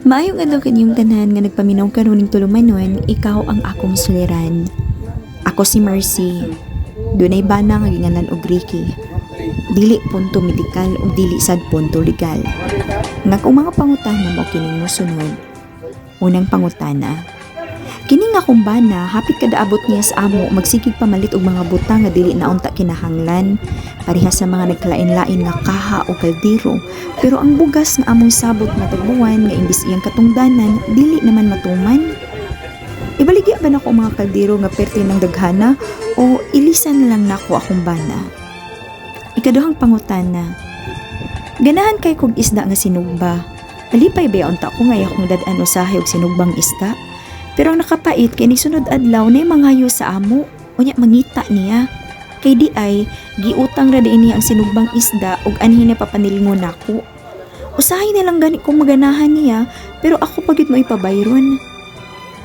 Maayong adlaw kanyong tanan nga nagpaminaw karon ning tulumanon, ikaw ang akong suliran. Ako si Mercy. Dunay bana nga gingalan og Ricky. Dili punto medikal ug dili sad punto legal. Nga kung mga pangutana mo kining mosunod. Unang pangutana. Kini nga kung bana, hapit kada abot niya sa amo, magsigig pamalit og mga butang nga dili naunta kinahanglan. Parehas sa mga nagkalain-lain nga kaha o kaldero, pero ang bugas nga among sabot matagbuan nga imbis iyang katungdanan, dili naman matuman. Ibaligya ba nako mga kaldero nga perti ng daghana o ilisan na lang nako akong bana? Ikaduhang pangutana. Ganahan kay kog isda nga sinugba. Alipay ba unta ko nga akong dadan usahay og sinugbang isda? Pero ang nakapait kay ni sunod adlaw na mangayo sa amo, unya mangita niya. Kay di ay, giutang ra diin niya ang sinugbang isda ug anhin niya papanilingon nako. Usahay na lang gani kung maganahan niya, pero ako pagit mo ipabayron.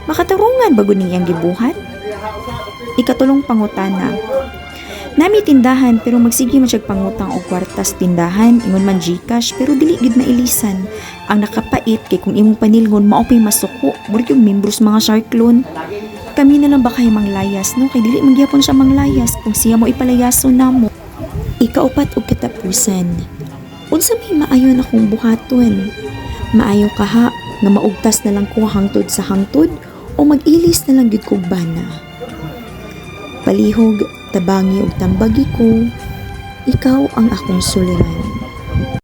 Makatarungan bago niyang gibuhat? Ikatulong pangutana. Nami tindahan pero magsige man siyag pangutang og kwartas tindahan, ingon man GCash pero dili gid mailisan. Ang nakapait kay kung imong panilngon mao pay masuko, murag yung membros mga shark loan. Kami na lang ba kay manglayas no kay dili man gyapon siya manglayas kung siya mo ipalayason namo. Ikaupat og katapusan. Unsa may maayo na kong buhaton? Maayo kaha nga maugtas na lang ko hangtod sa hangtod o mag-ilis na lang gyud kog bana. Palihog, tabangi ug tambagi ko, ikaw ang akong suliran.